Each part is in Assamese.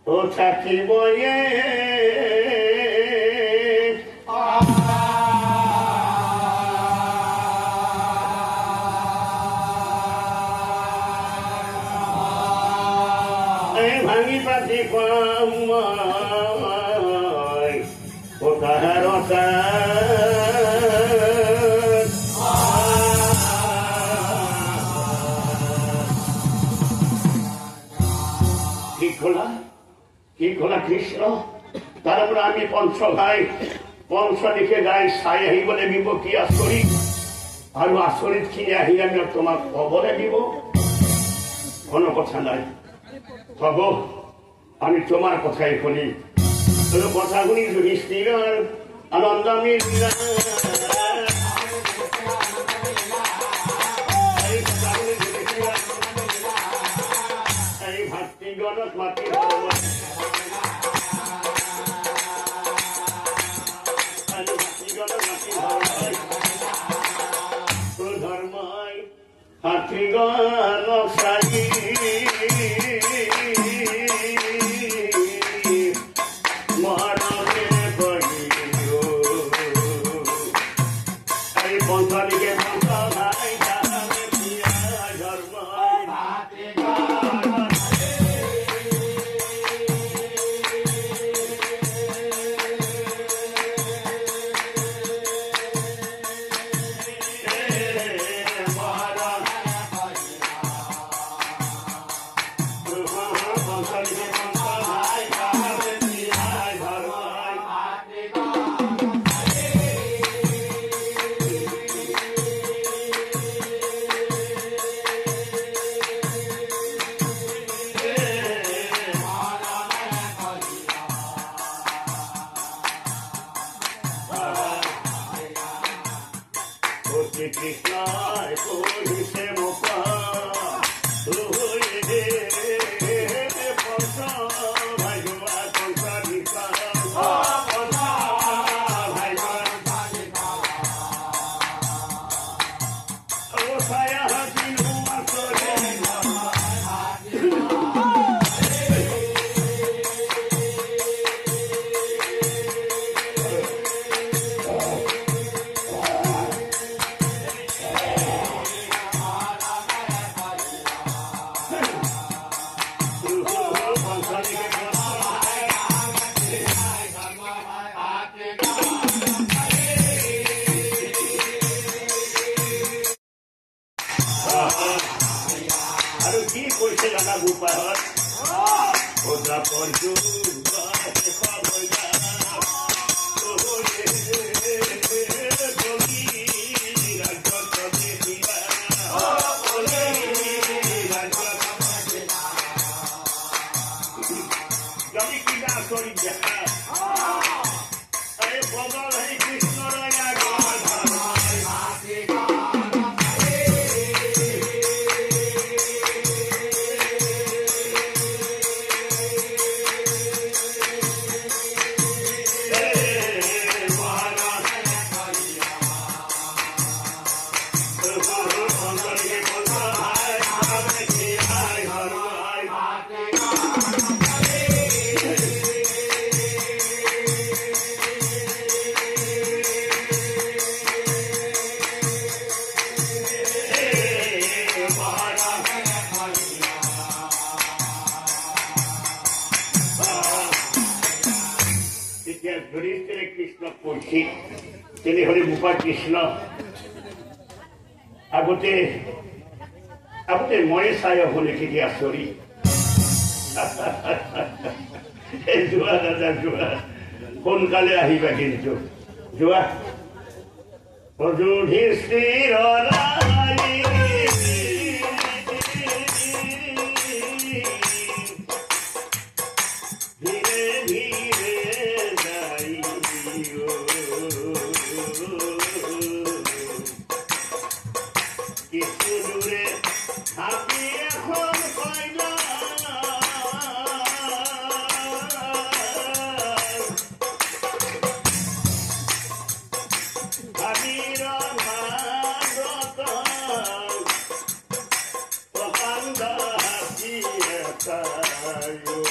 ও থাকিব ভাঙি পাতি পাম ও তাহার কি খোলা কৃষ্ণ তারপরে আমি পঞ্চ ভাই পঞ্চ লিখে গাই সাই আহি বলে দিব কি আচরিত আৰু আচরিত খিনি আহি আমি তোমাক খবরে দিব কোনো কথা নাই হব আমি তোমার কথাই শুনি কথা শুনি যুধিষ্ঠিৰ আনন্দ মিলা এই ভাতৃ গণত মাতি ধর্মই ভাতৃ গণ সাই কৃষ্ণ আগতে আগতে মই চাই হলে কি আচৰি যোৱা দাদা যোৱা সোনকালে আহিবা কিন্তু যোৱা Yudhishthir Sayo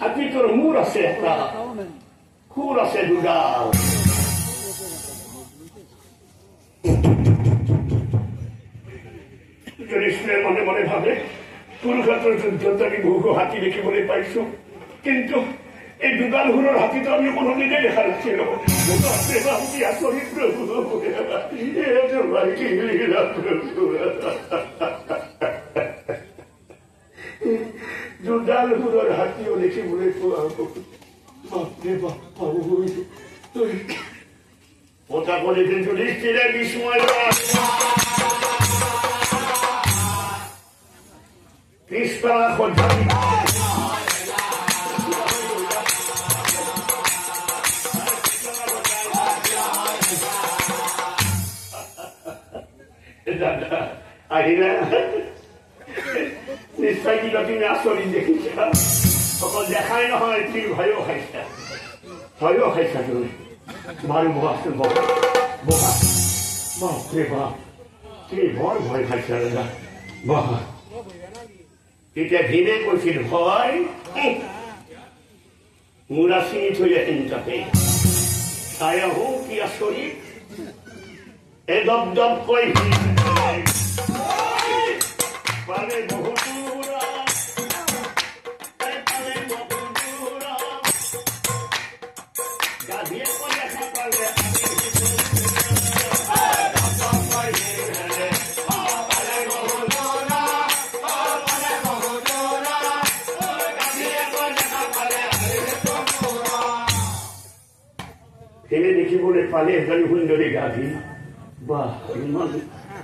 Hati termurah seta, kurang sedudal. Jadi saya মনে ভাবে কুরুক্ষেত্রের যুদ্ধ আমি বহু হাতি দেখে বলে পাইছো, কিন্তু এই দুগাল হুড়োর হাতি তো আমি কোনোদিনই দেখা ছিল দুগাল হুড়োর হাতিও দেখে বলে বাপরে বাপ্পা ওটা বলে কিন্তু নিশ্চিলের বিস্ময় Krishna Khodjani Ahira নিশ্চয় কি তুমি আচৰিত দেখিছা অকল দেখাই নহয় তুমি ভয়ো খাইছা হয়ও খাইছা তুমি মারি বসে বাবা বাবা বাপরে বাপ তুমি বড় ভয় খাইছা না বাবা এটা ভেবে করছিল ভয় মুরা সিঁড়ি হয়ে ইনটাতে ছায়া হোক কি শরীর এ দপ দপ কই পালে বহুদূরা পালে বহুদূরা গাধিয়ে পড়ে পালে ফেলে দেখি বলে পালে এখানে সুন্দরী গাভী বাহ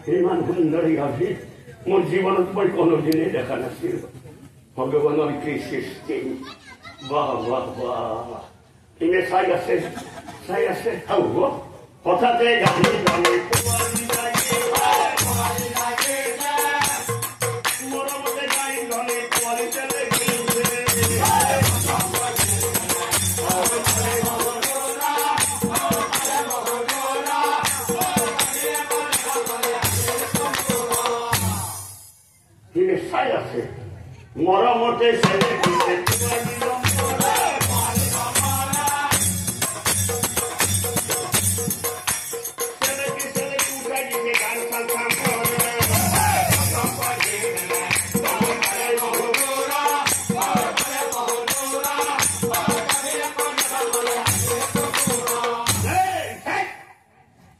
ইমান সুন্দরী গাভী মোর জীবনত মই কোনোদিনে দেখা নাছিল ভগৱানৰ কি সৃষ্টি বাহ বাহ বাহ ইনে চাই আছে হব হঠাতে গাভী গালে মৰমতে গাই গলে পোৱালি চলে চাই আছে মৰমতে ছেলে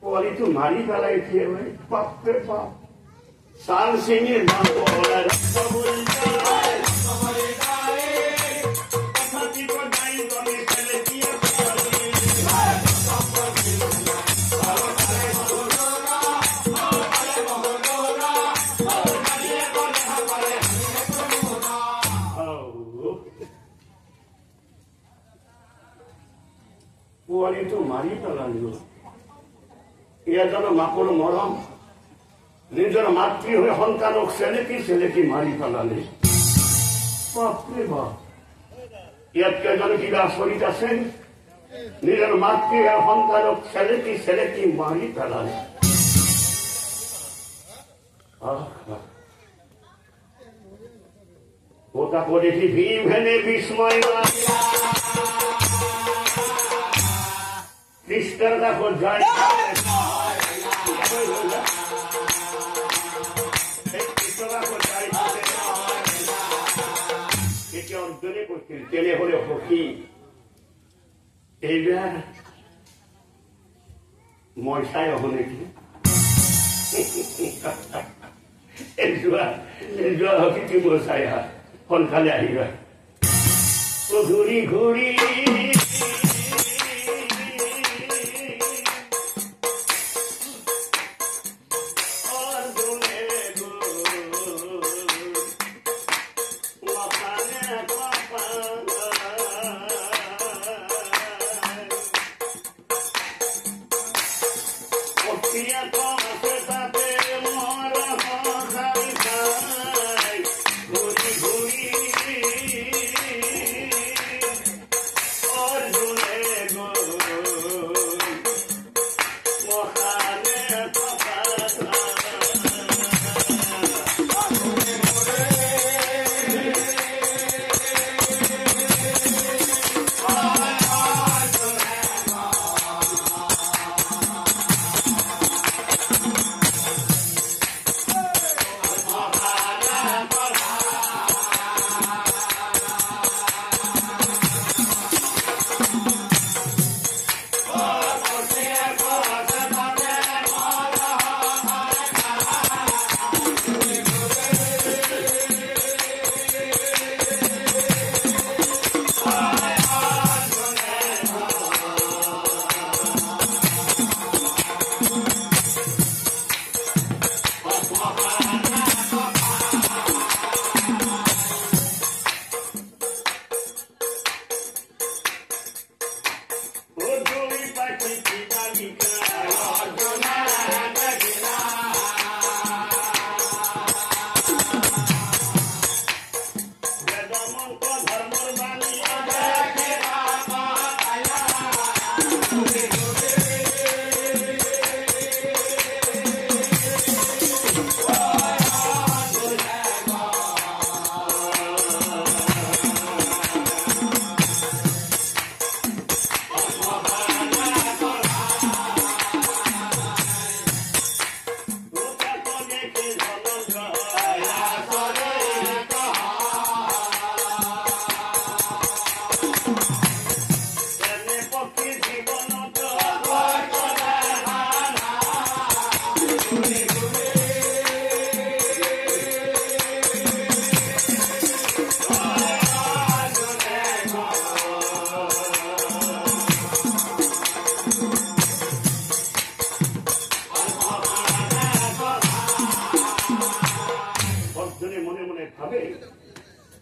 পোৱালিটো মাৰি পেলাইছে বাপৰে বাপ সাল সিংহেৰ পোৱালি তো মাৰি পেলালো এয়া জানো মাকৰ মৰম নিজের মাতৃ হয়ে সন্তানক ছেলেকি মারি পেলালে বাপরে বাপ ইয়াতকে যেন কিবা আচরিত আছে নিজের মাতৃ হয়ে সন্তানক ছেলেকি মারি পেলালে ওটা দেখি ভীম হেনে বিস্ময় কৃষ্ণের দেখো যায় অর্জনে করছিল তেলে হলে হকি এইবার ময়সায় হলে কি হকি কি মশাই সন্ধানে আহিবা ঘূৰি ঘূৰি ঘূৰি ঘূৰি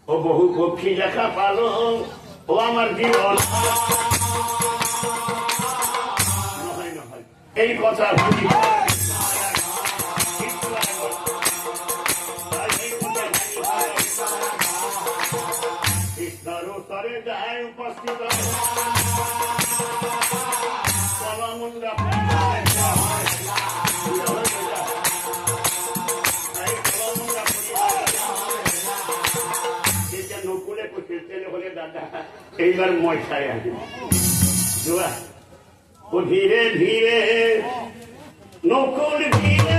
ও বহু পক্ষী দেখা পালো ও আমার জীবন এই কথা ভাবি কৃষ্ণর উত্তরে যায় উপস্থিত নকুলে খেলতে হলে দাদা এইবার মশায় আসে ও ধীরে ধীরে নকুল ধীরে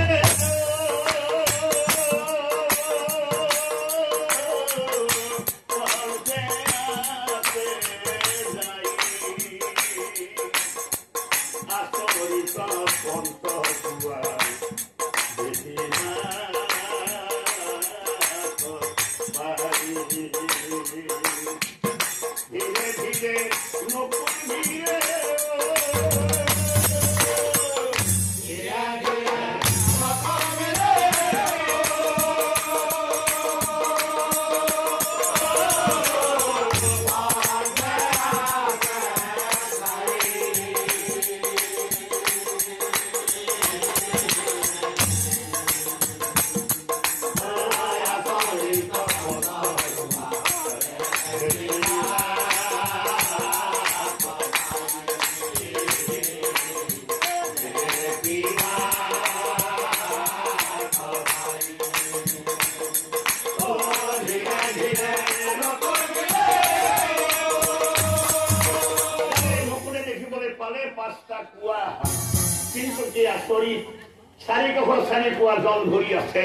জল ভরি আছে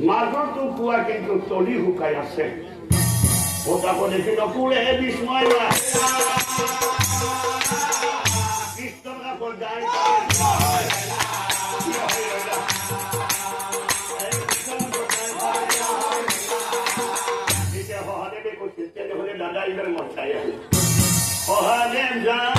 মাঝতো কুয়া কিন্তু তলি শুকাই আছে ওটাকে দেখি নকুলে বিস্ময় কৃষ্ণৰ কাষত যায় এতিয়া সহাদেৱে কৈছিল তেনেহলে দাদা এইবাৰ মচাই আহে সহাদেৱ যায়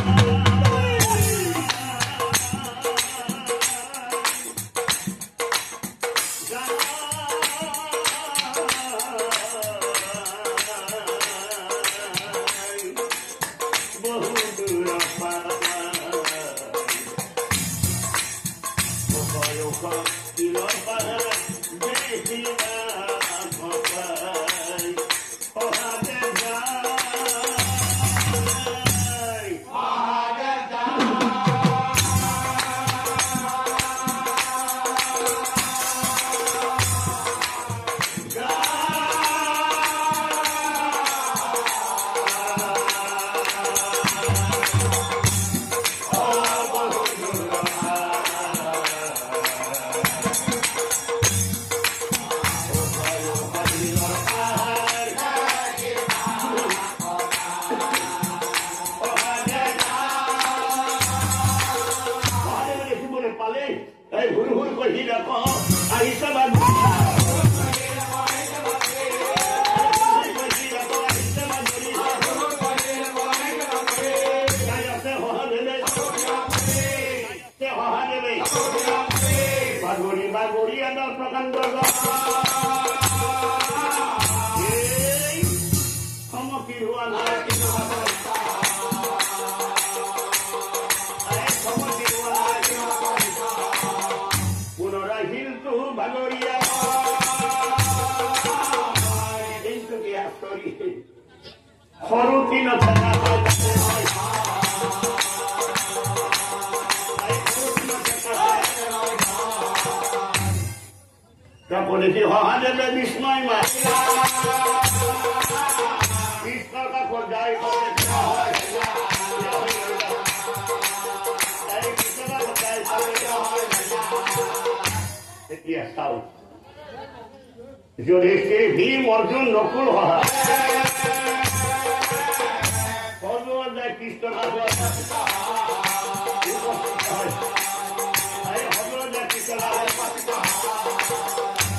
যুধিষ্ঠির ভীম অর্জুন নকুল হহা কৃষ্ণ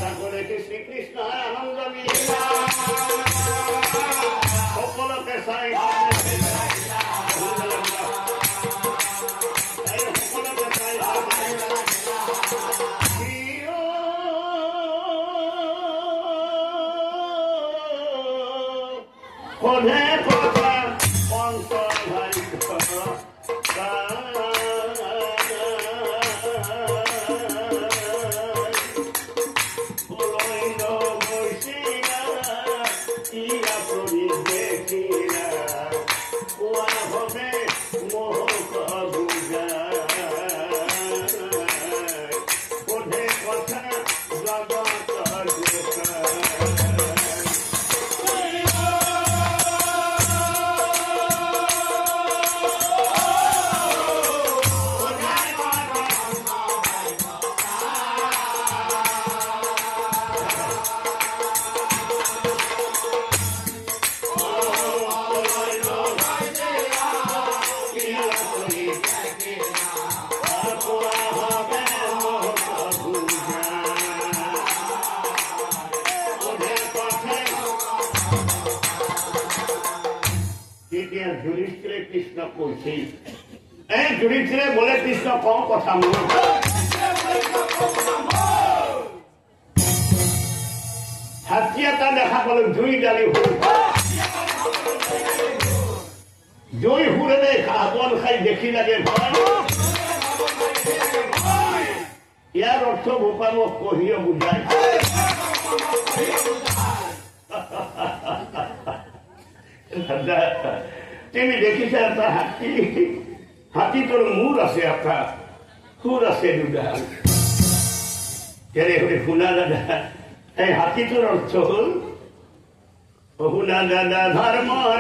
তারপরে শ্রীকৃষ্ণ আনন্দ মিলে সকলকে চাই সোধে কথা পঞ্চ ভাই কৃষ্ণ কইছি এই যুধিষ্ঠিরে বলে কৃষ্ণ কম কথা হাতিয়াটা দেখা পালো জুই ডালি জুই হুরে দে বন খাই দেখি লাগে ইয়ার অর্থ বোপা মোক কহিও বুঝাই তুমি দেখিছে এটা হাতী হাতীটোৰ মূৰ আছে এটা সুৰ আছে দুটা শুনা দাদা এই হাতীটোৰ অৰ্থ হল শুনা দাদা ধৰ্মৰ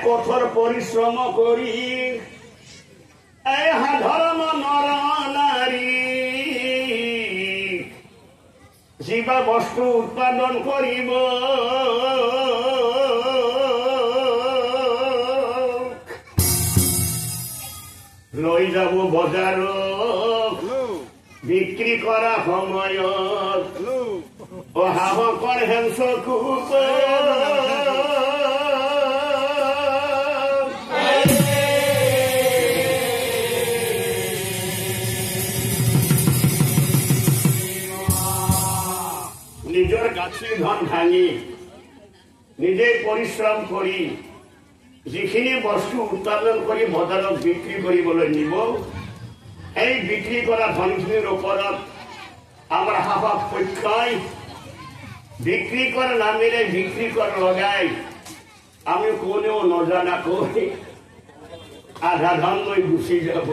কঠোৰ পৰিশ্ৰম কৰি ধৰ্ম নৰ নাৰী জীবা বস্তু উৎপাদন কৰিব লৈ যাব বজাৰত বিক্ৰি কৰা সময়ত হাহকৰ হেংস কুপ নিজৰ গাছৰ ধন ভাঙি নিজে পৰিশ্ৰম কৰি যিখিনি বস্তু উৎপাদন কৰি বজাৰত বিক্ৰী কৰিবলৈ নিব এই বিক্ৰী কৰা ধনখিনিৰ ওপৰত আমাৰ শাসক পক্ষই বিক্ৰী কৰ নামেৰে বিক্ৰী কৰ লগাই আমি কোনেও নজনাকৈ আধা ধন লৈ গুচি যাব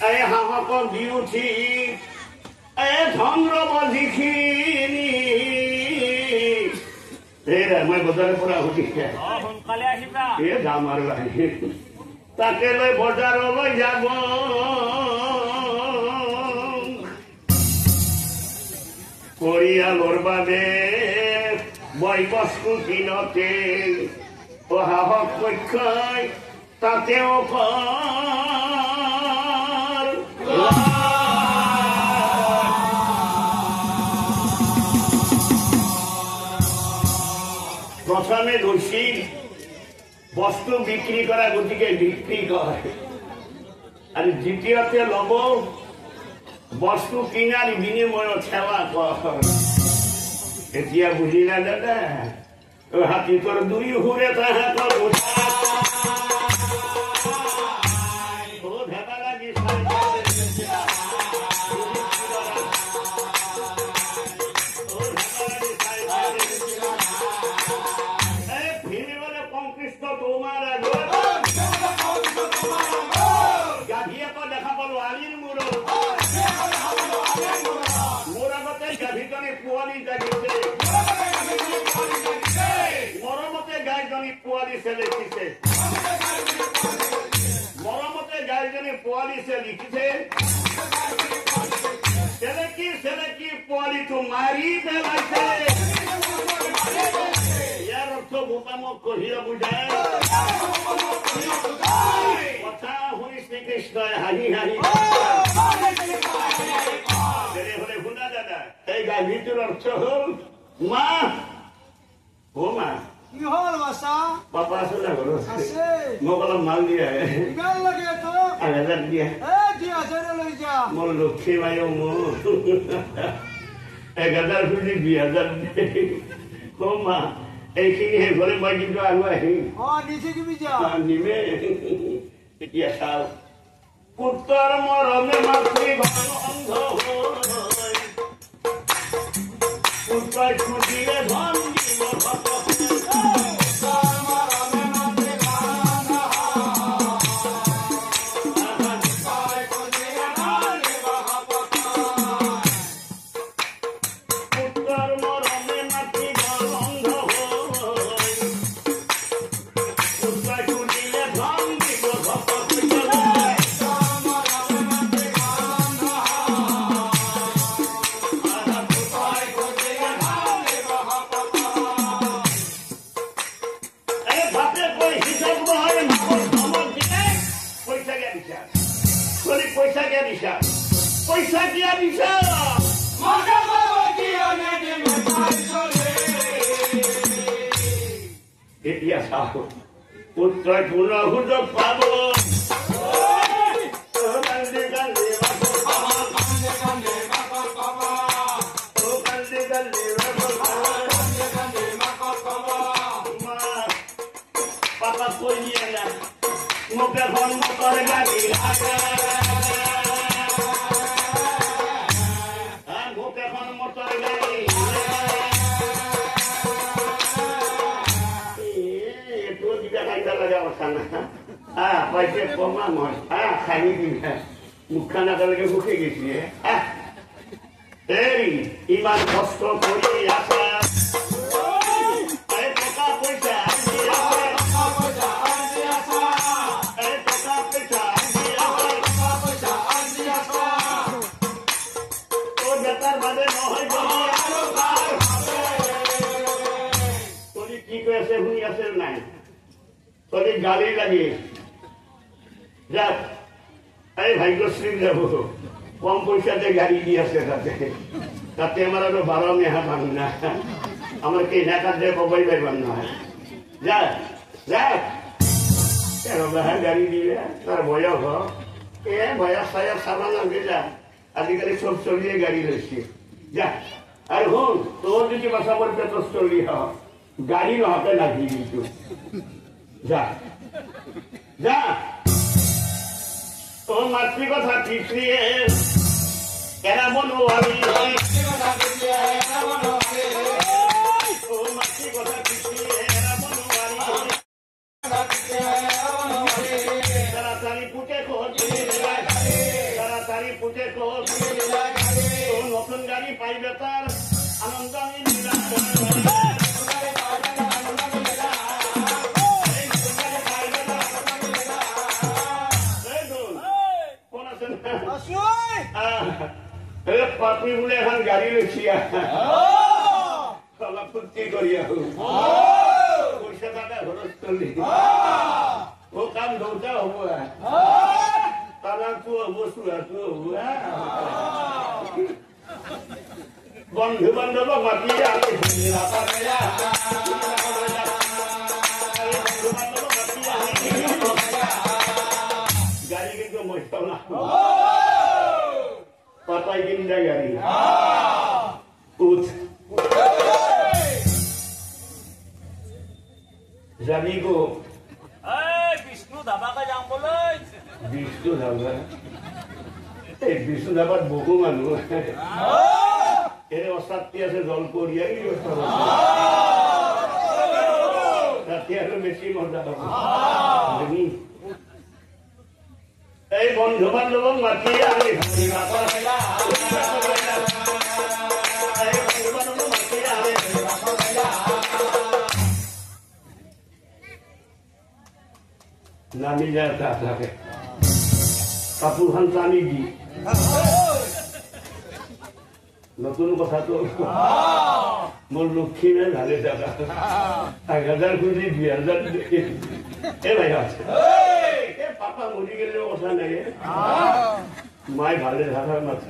এই শাসকক দি উঠি ধন ৰব যিখিনি মই বজাৰৰ পৰা উঠিছে যাম আৰু আহি তাকে লৈ বজাৰলৈ যাব পৰিয়ালৰ বাবে বয় বস্তু কিনতে সাহস পক্ষই তাতেও প্ৰথমে লৈছিল বস্তু বিক্ৰী কৰা গতিকে বিক্ৰী কৰে আৰু দ্বিতীয়তে ল'ব বস্তু কিনাৰ বিনিময়ত সেৱা কৰ এতিয়া বুজিলা দাদা হাতীটোৰ দুই সুৰে তাহাঁতৰ তোমাৰ গাভী এটা দেখা পালো আলিৰ মূৰত মোৰ আগতে গাভীজনী পোৱালি জাগিছে মৰমতে গাইজনী পোৱালি চেলেকিছে মৰমতে গাইজনী পোৱালি চেলেকিছে চেলেকি পোৱালিটো মাৰি পেলাইছে ইয়াৰ অৰ্থ ভূপামক কহিয়া বুজায় কথা শুনি শ্ৰীকৃষ্ণই হাঁহি হাঁহি তেনেহলে শুনা দাদা এই গাভীটোৰ অৰ্থ হল মা ও মা কি হল বাছা পাপা আছে না ঘৰত আছে মোক অলপ মাল দিয়া কিমান লাগে তো 1000 দিয়া দিয়া জৰে লৈ যা মোৰ লক্ষ্মী মায়ো মোৰ 1000 খুজি 2000 ও মা এইখিনি হে ঘৰে মই কিন্তু আৰু আহিম নিজে কিবি যা নিমে এতিয়া চাও পুত্ৰৰ মৰমে মাতৃ ঘন অন্ধ হৈ পুত্ৰই খুজিলে ধন দিব পইচা দিয়া দিছা এতিয়া চাও পুত্ৰই পুনৰ সুযোগ পাব পাপা কৈ দিয়ে না মোক এখন মটৰ গাড়ী পইচা কমা মই খাই দিলা মুখখান একেলগে সুখী গেছি ইমান কষ্ট কৰি আছা টকা পইচা বেটাৰ বাবে নহয় তলি কি কৈ আছে শুনি আছে নাই তলি গালি লাগি যাক এই ভাগ্যশ্রী যাব কম পয়সাতে গাড়ি দিয়ে আছে তাতে আমার আরো 12 মেহা পান না আমার কি ঢাকার দিয়ে কবাই পাইবান না যাক যাক গাড়ি দিবে তার বয়স বয়স সায়া সাবা লাগবে যা আজিকালি সব চলিয়ে গাড়ি লইছে যা আর হন তোর যদি বাসা পড়বে তো চলি গাড়ি নহতে লাগি কিন্তু যা যা ও মাতৃ কথা পিছিয়ে এরা বলো আমি ও মাতৃ কথা পিছিয়ে এরা বলো আমি তাড়াতাড়ি পুটে ও নতুন গাড়ি পাইবে তার আনন্দ আমি পাপি বলে এখন গাড়ি লৈছি অলপ ফুৰ্তি কৰি আহো পইচা টাকা খৰচ কৰি ও কাম দৌতা হব তালাটো হব চুৰাটো হব বন্ধু বান্ধৱক মাতি আমি গাড়ী কিন্তু মই চলা পাপাই কিনা গাড়ি উঠ যাবি গো বিষ্ণু ধাবাকে যাম বলে বিষ্ণু ধাবা এই বিষ্ণু ধাবাত বহু মানুহ এর অসাত্তি আছে জল করিয়াই রাতে আরো বেশি মজা হবে এই বন্ধু বান্ধব মাতিয়ে আমি নামি যায় থাকে কাপড় খান টানি দি নতুন কথা তো মোর লক্ষ্মী নাই ভালে টাকা 1000 খুঁজি 2000 এ ভাই আছে পাপা মরি গেলে কথা নাই মাই ভালে থাকার মাত্র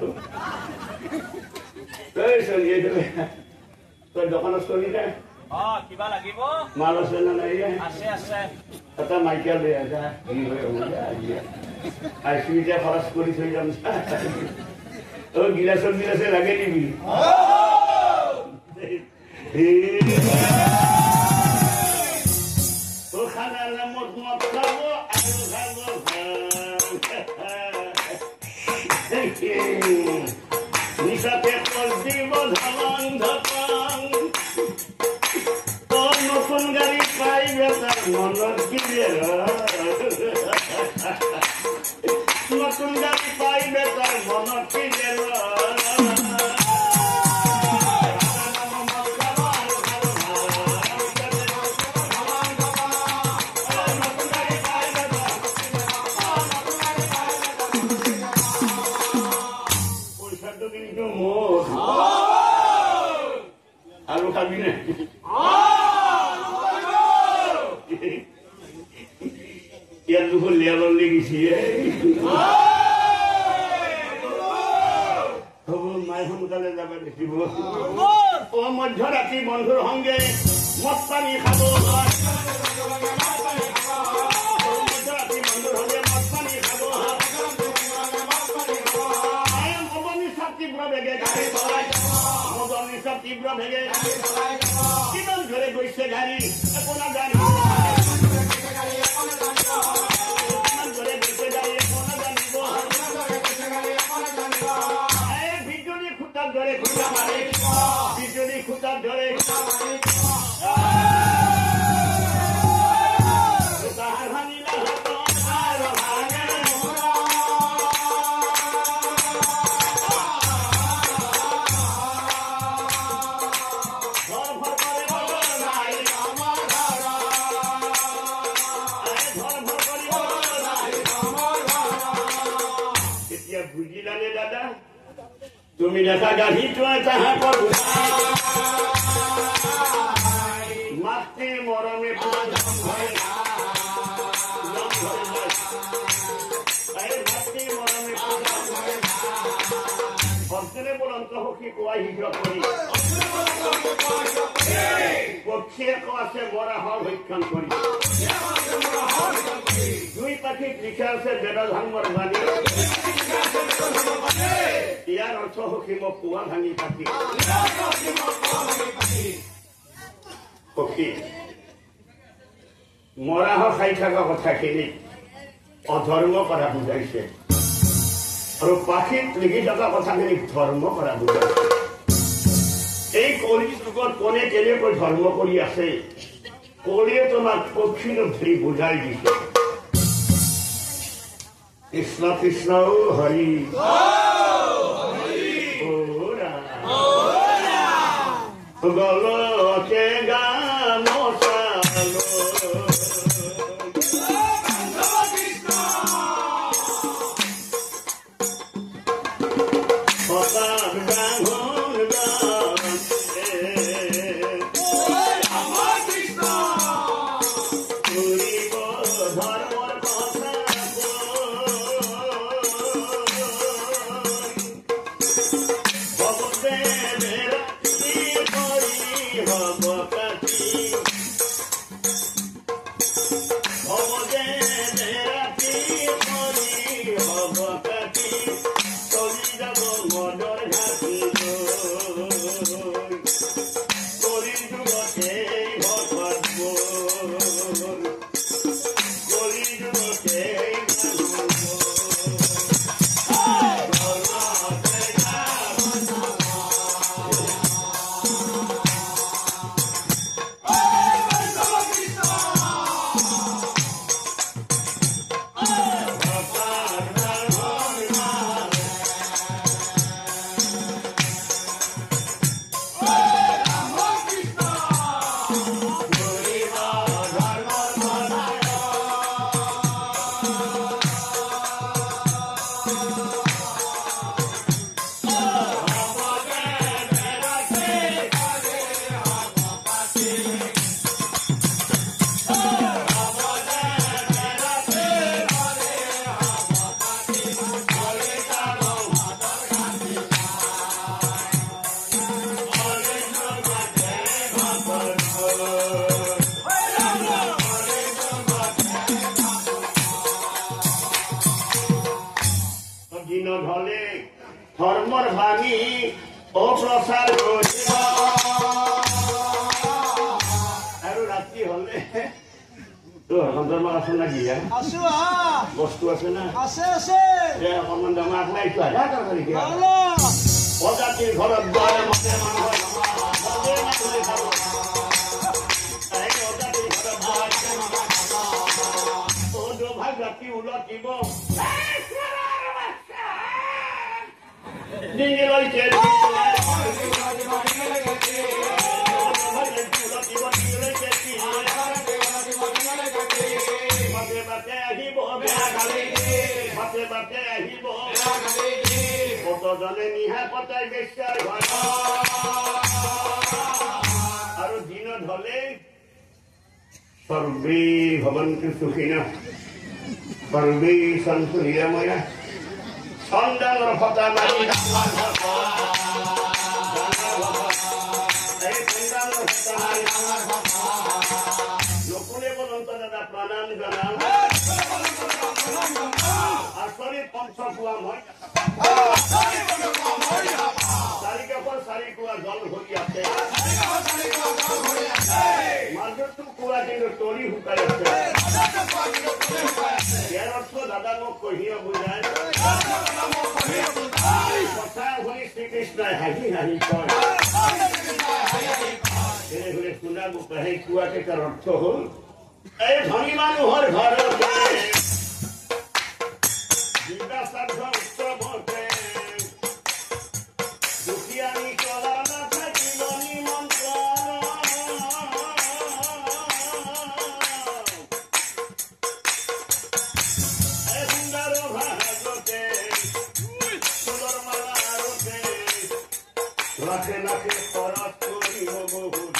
তোর দোকান চলি না কিবা লাগিব মাল আছে না নাই আছে আছে এটা মাইকেল লৈ আছা আইসিটা খৰচ কৰি থৈ যাম গিলাচে লাগে নিবি খানা নামত মত খাব আৰু নিশাতে কল দিব ধমন ধপং নতুন গাড়ি পাইবে তার মনত কি নতুন গাড়ি পাইবে তার মনত কি পয়সাটা কিন্তু মোট আরো খাবি না ইয়ার দুঃখ লেয়ালর লেগেছি মায় সোনকালে যাবে দেখিব ও মধ্যরাত্রি বন্ধুর সঙ্গে মদ পানী খাব মধ্যরাত্রি বন্ধুর সঙ্গে মদ পানী খাব মদনিশা তীব্র বেগে গাড়ি চলাই মদনিশা তীব্র বেগে কিমান ধরে গৈছে গাড়ী একো নাজানি ধরে খুঁজা মারে বিজুলি খুঁটার ধরে এতিয়া বুজিলানে দাদা তুমি দেখা গাড়িটো তাহা করু মাতৃ মরমে ভক্তরে বলন্ত সখী কোৱা হিজক কৰি পক্ষীয়ে আছে মৰা হল ভক্ষণ কৰি দুই পাখিত লিখা আছে বেদা ধামৰ বাণী ইয়াৰ অৰ্থ সখী মোক কোৱা ভাঙি পাতি সখী মৰাহ খাই থকা কথাখিনি অধৰ্ম কৰা বুজাইছে আৰু পাখিত লিখি থকা কথাখিনি ধৰ্ম কৰা বুজাইছে এই কলি যুগত কোনে কেনেকৈ ধৰ্ম কৰি আছে কলিয়ে তোমাক পক্ষীৰ ধৰি বুজাই দিছে কৃষ্ণ কৃষ্ণ হৰি গলতে গামোচালো সতাৰ ডাঙৰ ফুৰিব ধৰ্মৰ কথা ভৱতে ধৰ্মৰ ভাঙি অপ্ৰচাৰ কৰিব আৰু ৰাতি হলে ধৰ্ম আছে না কি বস্তু আছে না অকণমান জমা নাই প্ৰজাতিৰ ঘৰত যোৱা মতে মানুহৰ ৰাতি উলটিব ডিঙিলৈকে বাটে আহিব কতজনে নিহা পতাই বেচাৰ ঘৰ আৰু দিনত হলে সৰ্বে ভৱন্তু সুখিনঃ সৰ্বে সন্তু নিৰাময়া সন্ধানৰ ফটা মাৰি নকুলে বলন্ত দাদা প্ৰণাম জনাম আচৰিত পঞ্চপুৱা মই চাৰিকুৱা জল ভৰি আছে মাজতো কুৱা কিন্তু তৰি শুকাই আছে ইয়াৰ অৰ্থ দাদা মোক কহিও বুজাই কথা শুনি শ্ৰীকৃষ্ণই হাঁহি হাঁহি কয় ঘূৰে শুনা মোক সেই কুৱাকেইটাৰ অৰ্থ হল এই ধনী মানুহৰ ঘৰতে শ্ৰাদ্ধ উৎসৱতে দুখীয়ানী কলা নাথাকিব নিমন্ত্ৰণ সুন্দৰ ভাগতে ফুলৰ মালাৰতে লাখে লাখে খৰচ কৰিব বহুত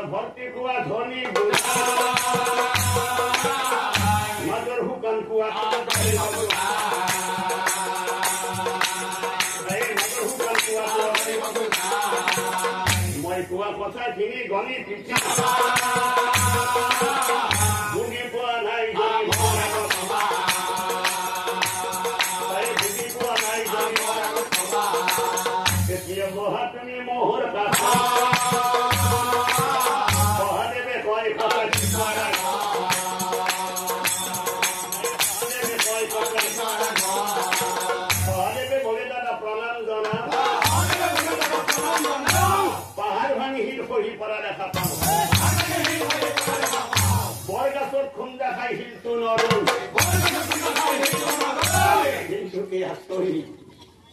ভৰ্তি কুয়া ধনী মাজৰ হুকান কুয়া মই কুয়া কথা খিনি গণি পিঠা ভুগি পোৱা নাই ভুগি পোৱা নাই এতিয়া বহা তুমি মোহৰ কথা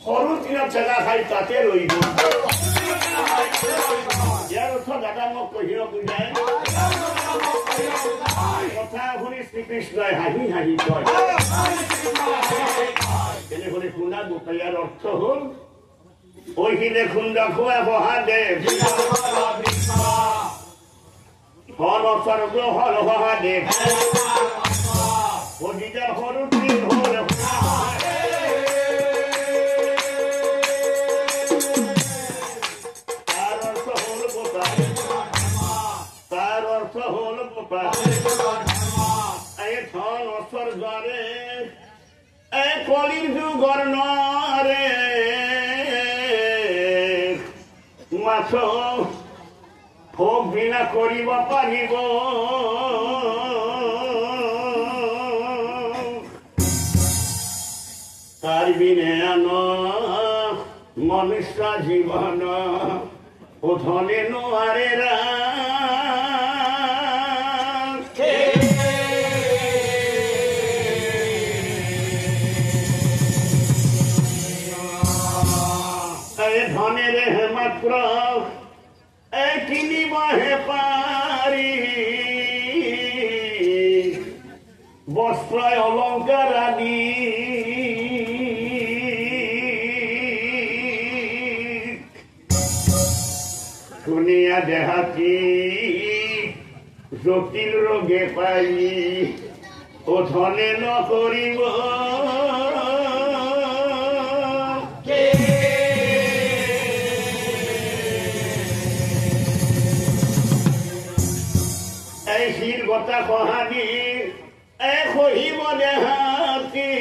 সৰু দিনত জেগা খাই তাতে ৰৈ গল ইয়াৰ অৰ্থ দাদা মোক কহিব বুজাই কথা শুনি শ্ৰীকৃষ্ণই হাঁহি হাঁহি কয় আহিলে হলে খুন্দা গোপাইয়ার অর্থ হল ওইখানে খুন্দা খোয়া মহাদেব হল স্বর্গ হল মহাদেব অধিকার হরুতি হল তার অর্থ হল গোপাল তার অর্থ হল গোপাল এই ধন স্বর্গরে এই কলির যুগর নরে মাছ ভোগ বিনা করিব পারিব তার বিনে আন মনুষ্য জীবন ও ধনে নোয়ারে রা ধনের মাত্র কিনিব হে পারি বস্ত্র অলঙ্কার আদি শুনিয়া দেহাতি জটিল রোগে পাই ও ধনে ন করিব কথা কহানি এক হইব দেহাতি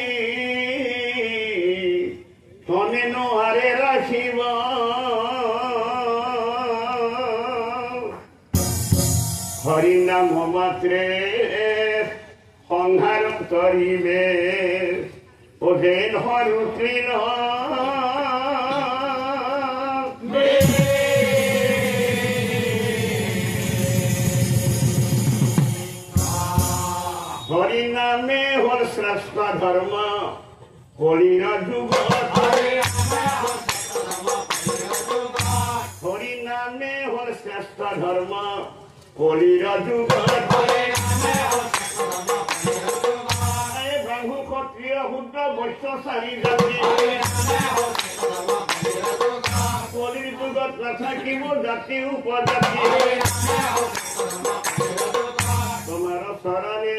ধনে নোহারে রাখিব হরিনাম মাত্রে সংহার করিবে ওহেন হরুতৃণ হরিনামে হল শ্রেষ্ঠ ধর্ম কলির যুগ হরিনামে হল শ্রেষ্ঠ ধর্ম কলির যুগ ব্রাহ্মণ ক্ষত্রিয় শূদ্র বৈশ্য চারি জাতি কলির যুগত নাথাকিব জাতি উপজাতি তোমার শরণে